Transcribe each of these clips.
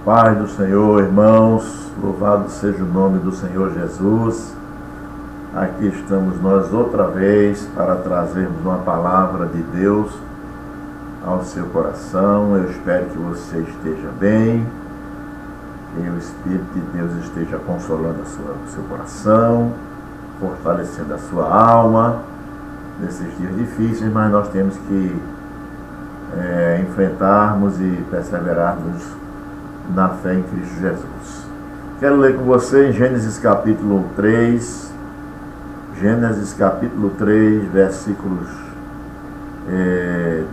Paz do Senhor, irmãos, louvado seja o nome do Senhor Jesus. Aqui estamos nós outra vez para trazermos uma palavra de Deus ao seu coração. Eu espero que você esteja bem, que o Espírito de Deus esteja consolando o seu coração, fortalecendo a sua alma nesses dias difíceis, mas nós temos que enfrentarmos e perseverarmos na fé em Cristo Jesus. Quero ler com você em Gênesis capítulo 3, versículos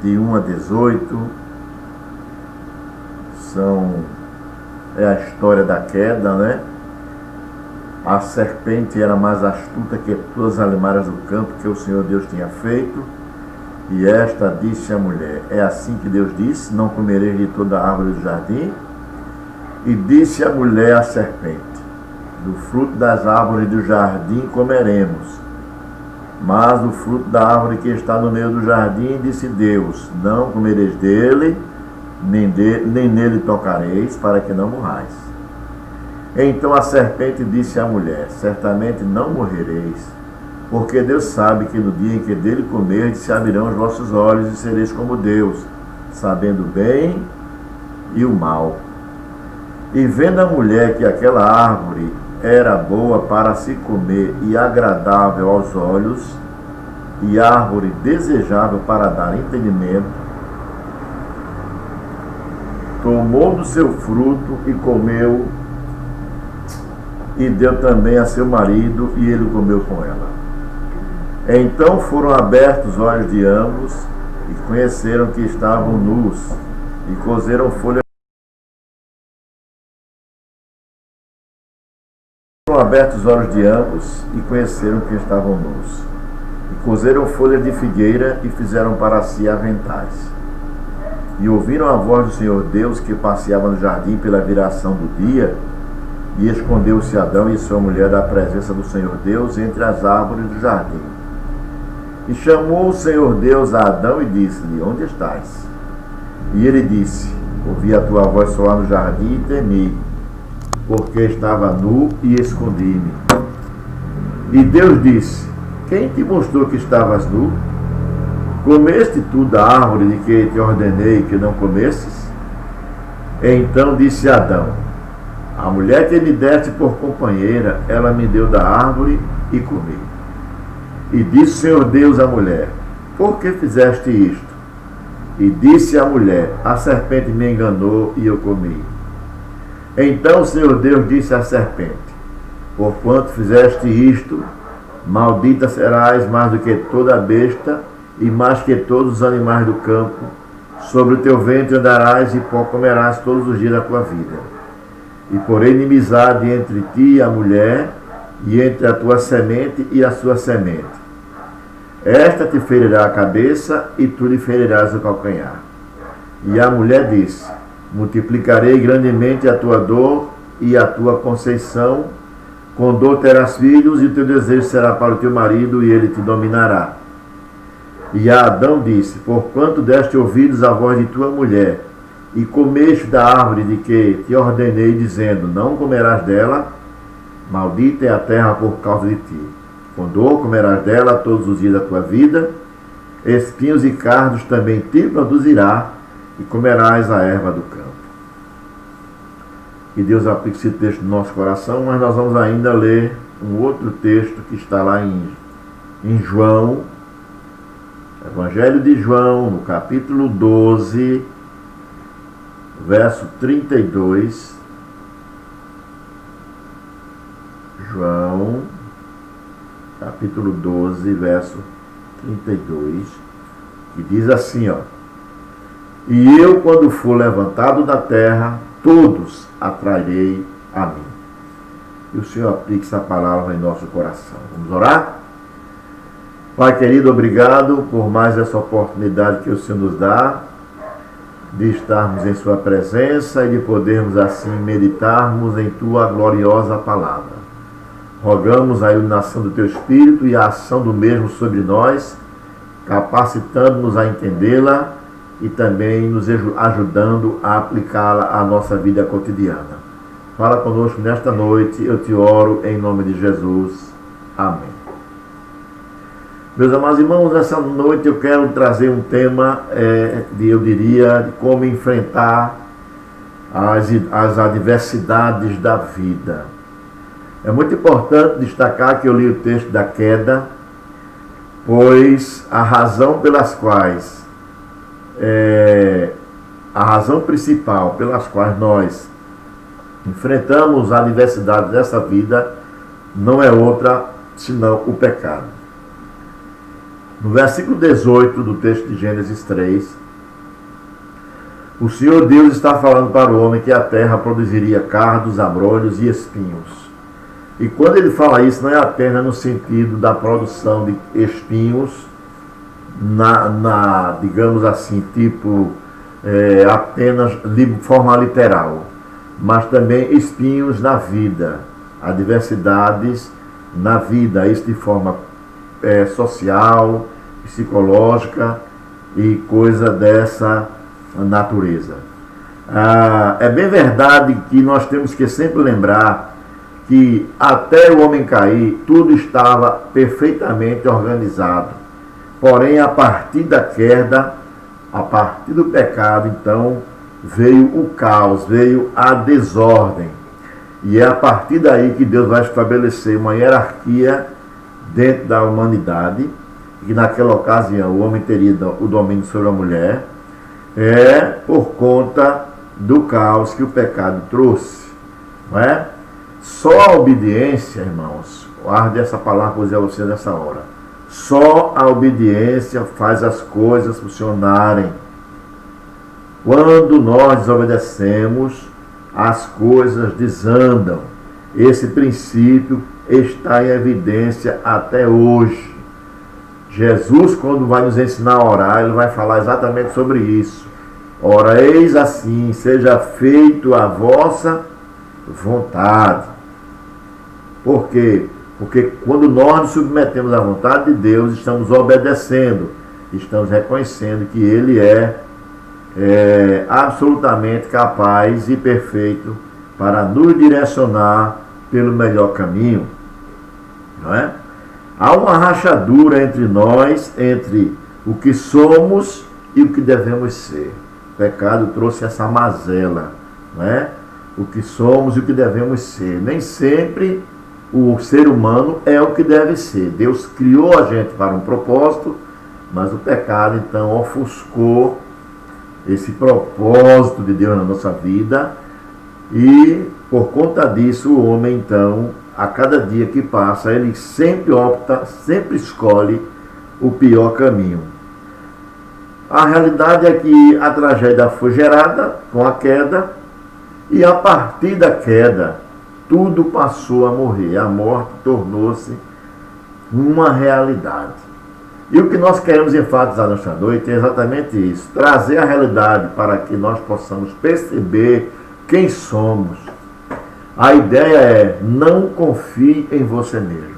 de 1 a 18. É a história da queda, né? A serpente era mais astuta que todas as animais do campo que o Senhor Deus tinha feito. E esta disse à mulher: é assim que Deus disse: não comereis de toda a árvore do jardim. E disse a mulher à serpente: do fruto das árvores do jardim comeremos, mas do fruto da árvore que está no meio do jardim, disse Deus: não comereis dele, nem nele tocareis, para que não morrais. Então a serpente disse à mulher: certamente não morrereis, porque Deus sabe que no dia em que dele comerdes se abrirão os vossos olhos e sereis como Deus, sabendo o bem e o mal. E vendo a mulher que aquela árvore era boa para se comer e agradável aos olhos, e árvore desejável para dar entendimento, tomou do seu fruto e comeu, e deu também a seu marido, e ele comeu com ela. Então foram abertos os olhos de ambos, e conheceram que estavam nus, e coseram folhas. Foram abertos os olhos de ambos, e conheceram que estavam nus, e coseram folhas de figueira, e fizeram para si aventais. E ouviram a voz do Senhor Deus, que passeava no jardim pela viração do dia, e escondeu-se Adão e sua mulher da presença do Senhor Deus entre as árvores do jardim. E chamou o Senhor Deus a Adão e disse-lhe: onde estás? E ele disse: ouvi a tua voz soar no jardim e temi, porque estava nu e escondi-me. E Deus disse: quem te mostrou que estavas nu? Comeste tu da árvore de que te ordenei que não comesses? Então disse Adão: a mulher que me deste por companheira, ela me deu da árvore e comi. E disse o Senhor Deus à mulher: por que fizeste isto? E disse a mulher: a serpente me enganou e eu comi. Então o Senhor Deus disse à serpente: porquanto fizeste isto, maldita serás mais do que toda a besta e mais que todos os animais do campo. Sobre o teu ventre andarás e pó comerás todos os dias da tua vida. E porém inimizade entre ti e a mulher, e entre a tua semente e a sua semente. Esta te ferirá a cabeça, e tu lhe ferirás o calcanhar. E a mulher disse: multiplicarei grandemente a tua dor e a tua conceição. Com dor terás filhos, e o teu desejo será para o teu marido, e ele te dominará. E a Adão disse: porquanto deste ouvidos à voz de tua mulher, e comeste da árvore de que te ordenei, dizendo: não comerás dela, maldita é a terra por causa de ti. Com dor comerás dela todos os dias da tua vida, espinhos e cardos também te produzirá, e comerás a erva do campo. Que Deus aplique esse texto no nosso coração, mas nós vamos ainda ler um outro texto que está lá em João, Evangelho de João, no capítulo 12, verso 32. João, capítulo 12, verso 32, que diz assim, ó: e eu, quando for levantado da terra, todos atrairei a mim. Que o Senhor aplique essa palavra em nosso coração. Vamos orar? Pai querido, obrigado por mais essa oportunidade que o Senhor nos dá de estarmos em sua presença e de podermos assim meditarmos em tua gloriosa palavra. Rogamos a iluminação do teu Espírito e a ação do mesmo sobre nós, capacitando-nos a entendê-la e também nos ajudando a aplicá-la à nossa vida cotidiana. Fala conosco nesta noite, eu te oro em nome de Jesus. Amém. Meus amados irmãos, nessa noite eu quero trazer um tema, de como enfrentar as adversidades da vida. É muito importante destacar que eu li o texto da queda, pois a razão principal pelas quais nós enfrentamos a adversidade dessa vida não é outra senão o pecado. No versículo 18 do texto de Gênesis 3, o Senhor Deus está falando para o homem que a terra produziria cardos, abrolhos e espinhos. E quando ele fala isso, não é apenas no sentido da produção de espinhos, digamos assim, apenas de forma literal, mas também espinhos na vida, adversidades na vida, isso de forma social, psicológica e coisa dessa natureza. É bem verdade que nós temos que sempre lembrar que até o homem cair, tudo estava perfeitamente organizado. Porém, a partir da queda, a partir do pecado, então, veio o caos, veio a desordem. E é a partir daí que Deus vai estabelecer uma hierarquia dentro da humanidade, e naquela ocasião o homem teria o domínio sobre a mulher, por conta do caos que o pecado trouxe. Não é? Só a obediência, irmãos, guarde essa palavra que eu vou dizer a você nessa hora. Só a obediência faz as coisas funcionarem. Quando nós desobedecemos, as coisas desandam. Esse princípio está em evidência até hoje. Jesus, quando vai nos ensinar a orar, ele vai falar exatamente sobre isso. Oreis assim, seja feito a vossa vontade. Por quê? Porque quando nós nos submetemos à vontade de Deus, estamos obedecendo, estamos reconhecendo que Ele é absolutamente capaz e perfeito para nos direcionar pelo melhor caminho. Não é? Há uma rachadura entre nós, entre o que somos e o que devemos ser. O pecado trouxe essa mazela, não é? O que somos e o que devemos ser. Nem sempre o ser humano é o que deve ser. Deus criou a gente para um propósito, mas o pecado então ofuscou esse propósito de Deus na nossa vida, e por conta disso o homem então, a cada dia que passa, ele sempre opta, sempre escolhe o pior caminho. A realidade é que a tragédia foi gerada com a queda, e a partir da queda tudo passou a morrer. A morte tornou-se uma realidade. E o que nós queremos enfatizar nesta noite é exatamente isso. Trazer a realidade para que nós possamos perceber quem somos. A ideia é: não confie em você mesmo.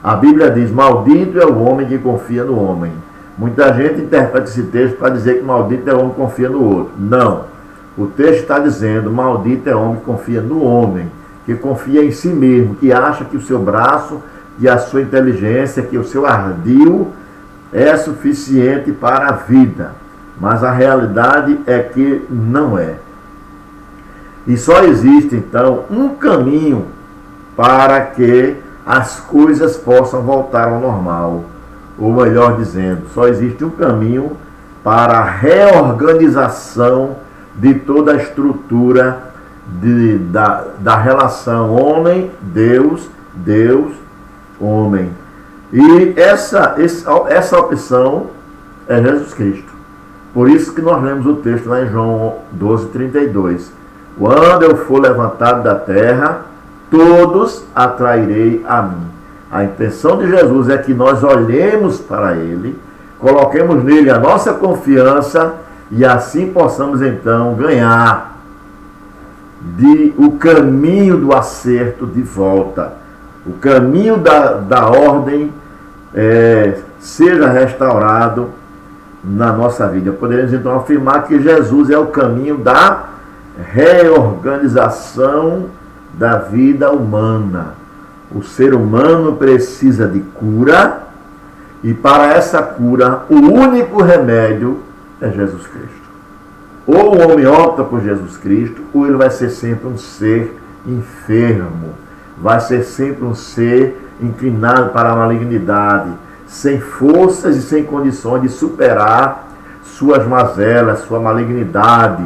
A Bíblia diz: maldito é o homem que confia no homem. Muita gente interpreta esse texto para dizer que maldito é o homem que confia no outro. Não. O texto está dizendo: maldito é o homem que confia no homem, que confia em si mesmo, que acha que o seu braço, que a sua inteligência, que o seu ardil é suficiente para a vida. Mas a realidade é que não é. E só existe então um caminho para que as coisas possam voltar ao normal. Ou melhor dizendo, só existe um caminho para a reorganização de toda a estrutura da relação homem-Deus, Deus-homem. E essa opção é Jesus Cristo. Por isso que nós lemos o texto lá em João 12:32. Quando eu for levantado da terra, todos atrairei a mim. A intenção de Jesus é que nós olhemos para Ele, coloquemos nele a nossa confiança, e assim possamos então ganhar o caminho do acerto de volta. O caminho da ordem seja restaurado, na nossa vida. Poderíamos então afirmar que Jesus é o caminho da reorganização da vida humana. O ser humano precisa de cura, e para essa cura o único remédio é Jesus Cristo. Ou o homem opta por Jesus Cristo, ou ele vai ser sempre um ser enfermo, vai ser sempre um ser inclinado para a malignidade, sem forças e sem condições de superar suas mazelas, sua malignidade.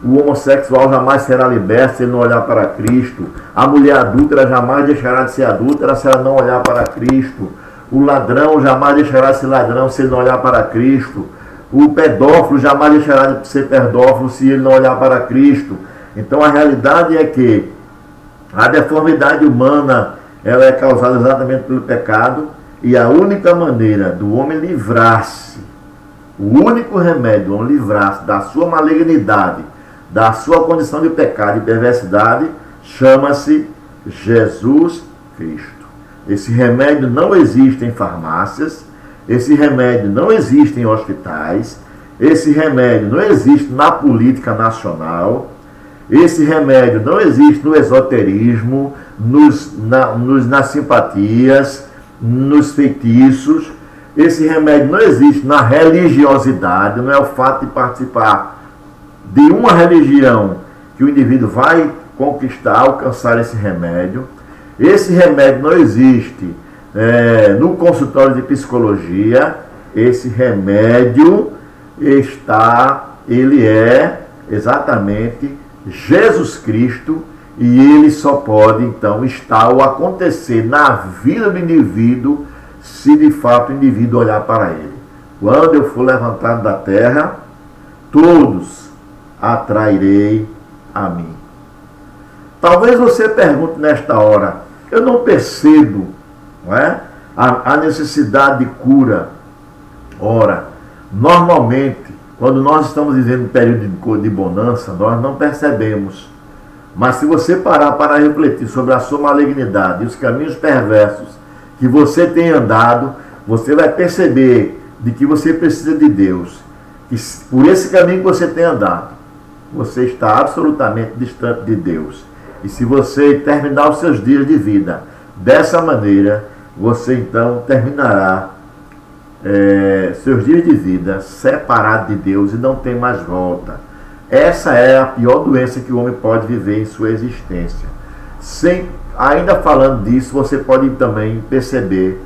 O homossexual jamais será liberto se ele não olhar para Cristo. A mulher adúltera jamais deixará de ser adúltera se ela não olhar para Cristo. O ladrão jamais deixará de ser ladrão se ele não olhar para Cristo. O pedófilo jamais deixará de ser pedófilo se ele não olhar para Cristo. Então a realidade é que a deformidade humana, ela é causada exatamente pelo pecado, e a única maneira do homem livrar-se, o único remédio do homem livrar-se da sua malignidade, da sua condição de pecado e perversidade, chama-se Jesus Cristo. Esse remédio não existe em farmácias, esse remédio não existe em hospitais, esse remédio não existe na política nacional, esse remédio não existe no esoterismo, nas simpatias, nos feitiços. Esse remédio não existe na religiosidade, não é o fato de participar de uma religião que o indivíduo vai conquistar, alcançar esse remédio. Esse remédio não existe no consultório de psicologia. Esse remédio ele é exatamente Jesus Cristo, e ele só pode então estar ou acontecer na vida do indivíduo se de fato o indivíduo olhar para ele. Quando eu for levantado da terra, todos atrairei a mim. Talvez você pergunte nesta hora: eu não percebo, não é, a necessidade de cura. Ora, normalmente, quando nós estamos vivendo um período de bonança, nós não percebemos. Mas se você parar para refletir sobre a sua malignidade e os caminhos perversos que você tem andado, você vai perceber de que você precisa de Deus. E por esse caminho que você tem andado, você está absolutamente distante de Deus. E se você terminar os seus dias de vida dessa maneira, você então terminará seus dias de vida separado de Deus e não tem mais volta. Essa é a pior doença que o homem pode viver em sua existência. Ainda falando disso, você pode também perceber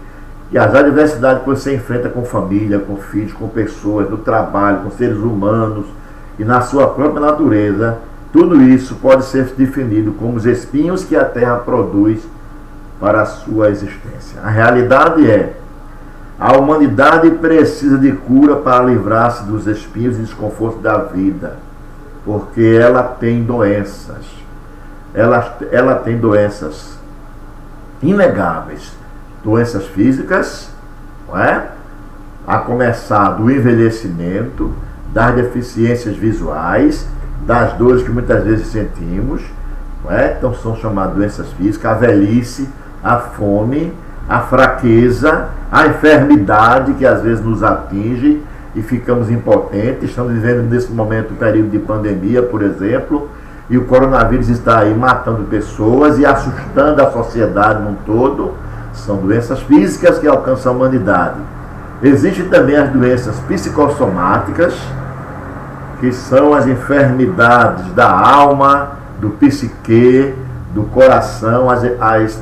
que as adversidades que você enfrenta com família, com filhos, com pessoas, no trabalho, com seres humanos e na sua própria natureza, tudo isso pode ser definido como os espinhos que a terra produz para a sua existência. A realidade é: a humanidade precisa de cura para livrar-se dos espinhos e desconfortos da vida, porque ela tem doenças. Ela tem doenças inegáveis, doenças físicas, não é? A começar do envelhecimento, das deficiências visuais, das dores que muitas vezes sentimos, não é? Então são chamadas doenças físicas, a velhice, a fome, a fraqueza, a enfermidade que às vezes nos atinge e ficamos impotentes. Estamos vivendo nesse momento um período de pandemia, por exemplo, e o coronavírus está aí matando pessoas e assustando a sociedade num todo. São doenças físicas que alcançam a humanidade. Existem também as doenças psicossomáticas, que são as enfermidades da alma, do psique, do coração,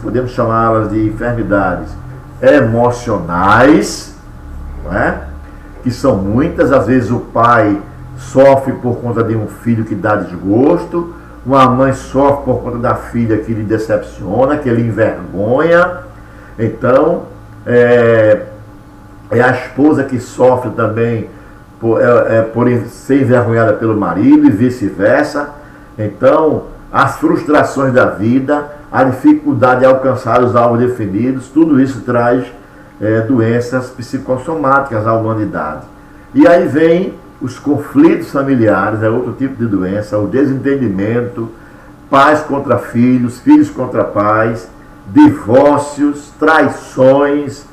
podemos chamá-las de enfermidades emocionais, não é? Que são muitas. Às vezes o pai sofre por conta de um filho que dá desgosto, uma mãe sofre por conta da filha que lhe decepciona, que lhe envergonha. Então, é a esposa que sofre também por ser envergonhada pelo marido e vice-versa. Então, as frustrações da vida, a dificuldade de alcançar os alvos definidos, tudo isso traz doenças psicossomáticas à humanidade. E aí vem os conflitos familiares, é outro tipo de doença, o desentendimento, pais contra filhos, filhos contra pais, divórcios, traições,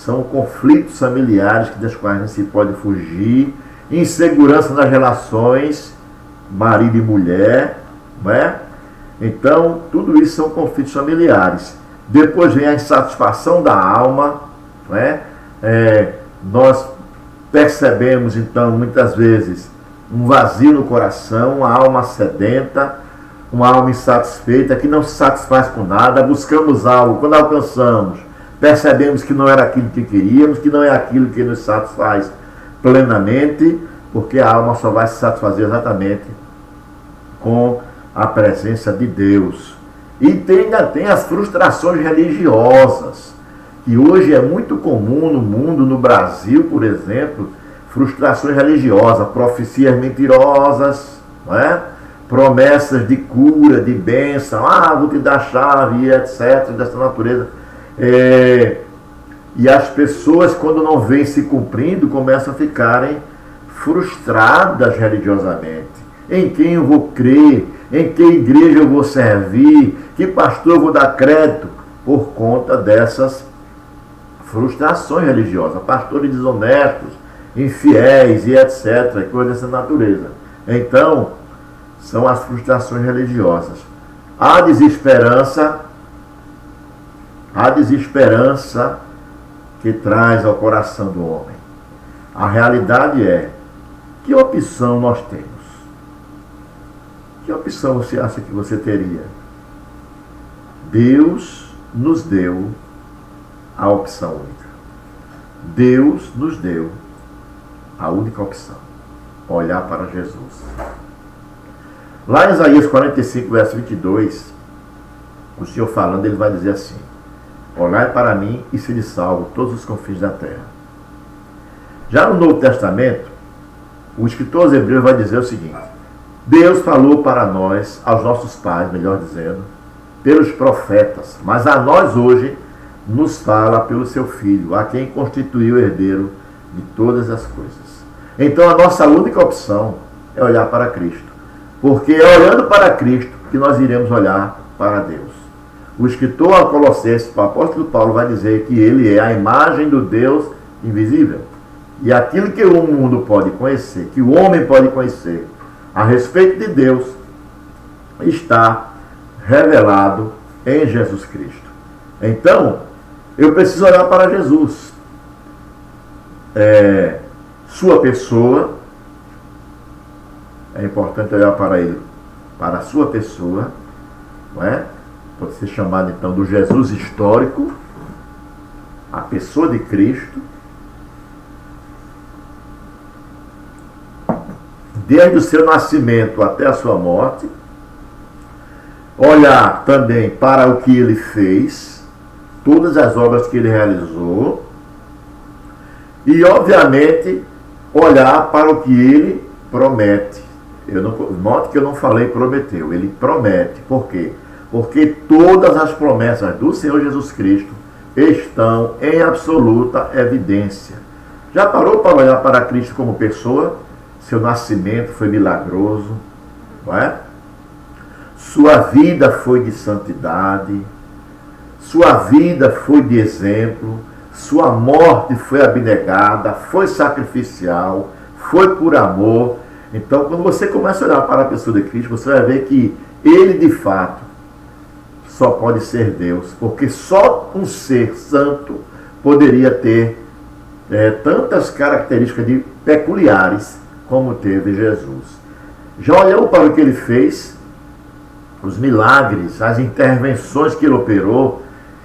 são conflitos familiares das quais não se pode fugir, insegurança nas relações, marido e mulher, não é? Então, tudo isso são conflitos familiares. Depois vem a insatisfação da alma, não é? Nós percebemos, então, muitas vezes, um vazio no coração, uma alma sedenta, uma alma insatisfeita, que não se satisfaz com nada, buscamos algo, quando alcançamos, percebemos que não era aquilo que queríamos, que não é aquilo que nos satisfaz plenamente, porque a alma só vai se satisfazer exatamente com a presença de Deus. E ainda tem as frustrações religiosas, que hoje é muito comum no mundo, no Brasil, por exemplo, frustrações religiosas, profecias mentirosas, não é? Promessas de cura, de bênção, vou te dar a chave, etc., dessa natureza. E as pessoas, quando não vêm se cumprindo, começam a ficarem frustradas religiosamente. Em quem eu vou crer? Em que igreja eu vou servir? Que pastor eu vou dar crédito? Por conta dessas frustrações religiosas. Pastores desonestos, infiéis e etc., coisas dessa natureza. Então, são as frustrações religiosas. A desesperança que traz ao coração do homem. A realidade é, que opção nós temos? Que opção você acha que você teria? Deus nos deu a opção única. Deus nos deu a única opção: olhar para Jesus. Lá em Isaías 45, verso 22, o Senhor falando, ele vai dizer assim: olhai para mim e sede salvo todos os confins da terra. Já no Novo Testamento, o escritor aos Hebreus vai dizer o seguinte: Deus falou para nós, aos nossos pais, melhor dizendo, pelos profetas, mas a nós hoje nos fala pelo seu Filho, a quem constituiu o herdeiro de todas as coisas. Então a nossa única opção é olhar para Cristo, porque é olhando para Cristo que nós iremos olhar para Deus. O escritor a Colossenses, o apóstolo Paulo, vai dizer que ele é a imagem do Deus invisível. E aquilo que o mundo pode conhecer, que o homem pode conhecer a respeito de Deus, está revelado em Jesus Cristo. Então, eu preciso olhar para Jesus. Sua pessoa, é importante olhar para ele, para a sua pessoa, não é? Pode ser chamado então do Jesus histórico, a pessoa de Cristo, desde o seu nascimento até a sua morte. Olhar também para o que ele fez, todas as obras que ele realizou, e obviamente olhar para o que ele promete. Note que eu não falei prometeu, ele promete. Por quê? Porque todas as promessas do Senhor Jesus Cristo estão em absoluta evidência. Já parou para olhar para Cristo como pessoa? Seu nascimento foi milagroso, não é? Sua vida foi de santidade, sua vida foi de exemplo, sua morte foi abnegada, foi sacrificial, foi por amor. Então, quando você começa a olhar para a pessoa de Cristo, você vai ver que ele, de fato, só pode ser Deus, porque só um ser santo poderia ter tantas características peculiares como teve Jesus. Já olhou para o que ele fez, os milagres, as intervenções que ele operou,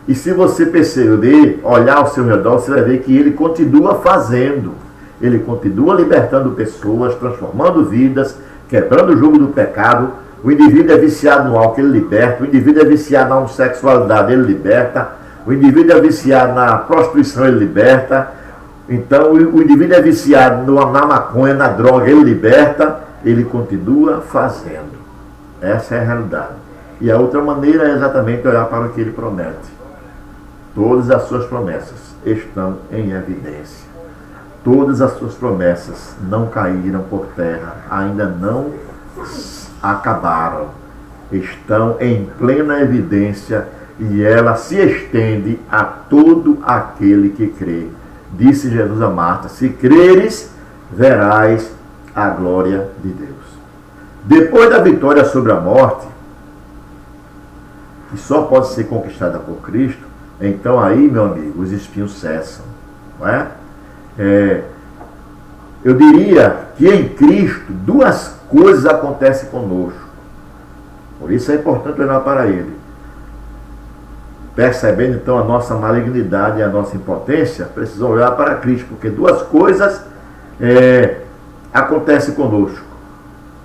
e se você perceber, olhar ao seu redor, você vai ver que ele continua fazendo. Ele continua libertando pessoas, transformando vidas, quebrando o jugo do pecado. O indivíduo é viciado no álcool, ele liberta. O indivíduo é viciado na homossexualidade, ele liberta. O indivíduo é viciado na prostituição, ele liberta. Então, o indivíduo é viciado na maconha, na droga, ele liberta. Ele continua fazendo. Essa é a realidade. E a outra maneira é exatamente olhar para o que ele promete. Todas as suas promessas estão em evidência. Todas as suas promessas não caíram por terra, ainda não acabaram. Estão em plena evidência e ela se estende a todo aquele que crê. Disse Jesus a Marta: se creres, verás a glória de Deus. Depois da vitória sobre a morte, que só pode ser conquistada por Cristo, então aí, meu amigo, os espinhos cessam. Não é? Eu diria que em Cristo duas coisas acontecem conosco. Por isso é importante olhar para Ele. Percebendo então a nossa malignidade e a nossa impotência, precisamos olhar para Cristo, porque duas coisas acontecem conosco.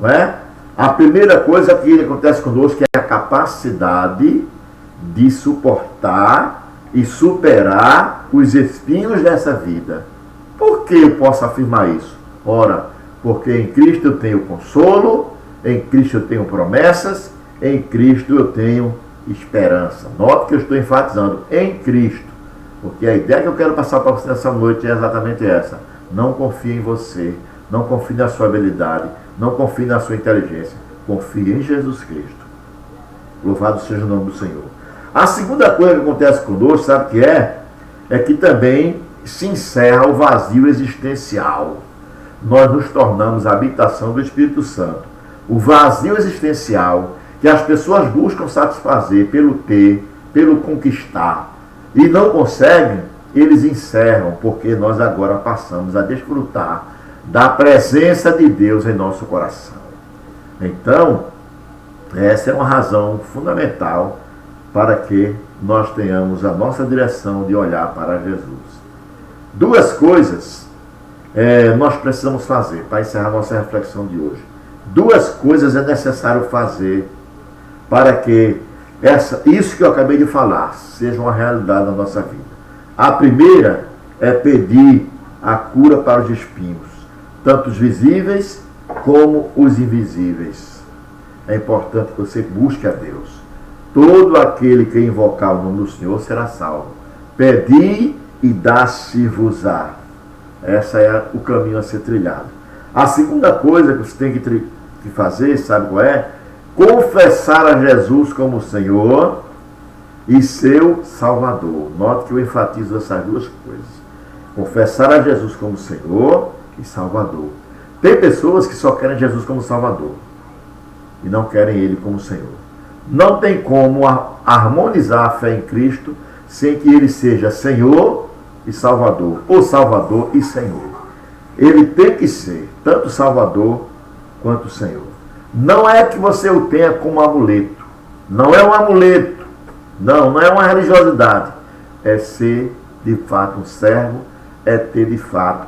Não é? A primeira coisa que acontece conosco é a capacidade de suportar e superar os espinhos dessa vida. Por que eu posso afirmar isso? Ora, porque em Cristo eu tenho consolo, em Cristo eu tenho promessas, em Cristo eu tenho esperança. Note que eu estou enfatizando em Cristo, porque a ideia que eu quero passar para você nessa noite é exatamente essa. Não confie em você, não confie na sua habilidade, não confie na sua inteligência. Confie em Jesus Cristo. Louvado seja o nome do Senhor. A segunda coisa que acontece conosco, sabe o que é? É que também se encerra o vazio existencial. Nós nos tornamos a habitação do Espírito Santo. O vazio existencial que as pessoas buscam satisfazer pelo ter, pelo conquistar, e não conseguem, eles encerram, porque nós agora passamos a desfrutar da presença de Deus em nosso coração. Então, essa é uma razão fundamental para que nós tenhamos a nossa direção de olhar para Jesus. Duas coisas nós precisamos fazer para encerrar nossa reflexão de hoje. Duas coisas é necessário fazer para que isso que eu acabei de falar seja uma realidade na nossa vida. A primeira é pedir a cura para os espinhos, tanto os visíveis como os invisíveis. É importante que você busque a Deus. Todo aquele que invocar o nome do Senhor será salvo. Pedi e dá-se-vos-á. Esse é o caminho a ser trilhado. A segunda coisa que você tem que fazer, sabe qual é? Confessar a Jesus como Senhor e seu Salvador. Note que eu enfatizo essas duas coisas. Confessar a Jesus como Senhor e Salvador. Tem pessoas que só querem Jesus como Salvador e não querem Ele como Senhor. Não tem como harmonizar a fé em Cristo sem que Ele seja Senhor e Salvador, ou Salvador e Senhor. Ele tem que ser tanto Salvador quanto Senhor. Não é que você o tenha como amuleto. Não é um amuleto. Não é uma religiosidade. É ser de fato um servo, é ter de fato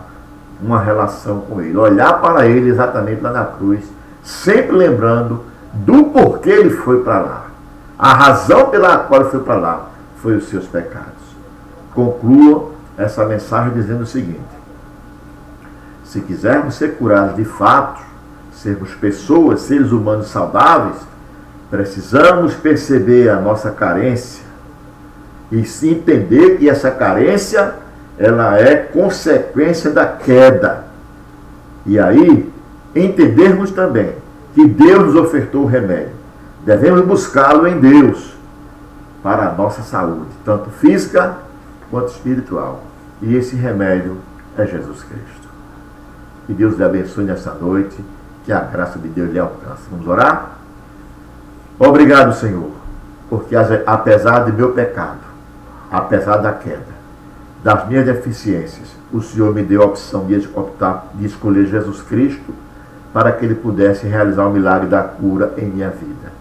uma relação com Ele. Olhar para Ele exatamente lá na cruz, sempre lembrando do porquê Ele foi para lá. A razão pela qual Ele foi para lá foi os seus pecados. Concluo essa mensagem dizendo o seguinte: se quisermos ser curados de fato, sermos pessoas, seres humanos saudáveis, precisamos perceber a nossa carência e se entender que essa carência ela é consequência da queda. E aí, entendermos também que Deus nos ofertou o remédio. Devemos buscá-lo em Deus para a nossa saúde, tanto física quanto espiritual. E esse remédio é Jesus Cristo. Que Deus lhe abençoe nessa noite, que a graça de Deus lhe alcance. Vamos orar? Obrigado, Senhor, porque apesar de meu pecado, apesar da queda, das minhas deficiências, o Senhor me deu a opção de escolher Jesus Cristo para que Ele pudesse realizar o milagre da cura em minha vida.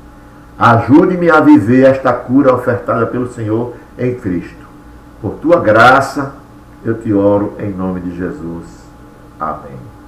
Ajude-me a viver esta cura ofertada pelo Senhor em Cristo. Por Tua graça, eu te oro em nome de Jesus. Amém.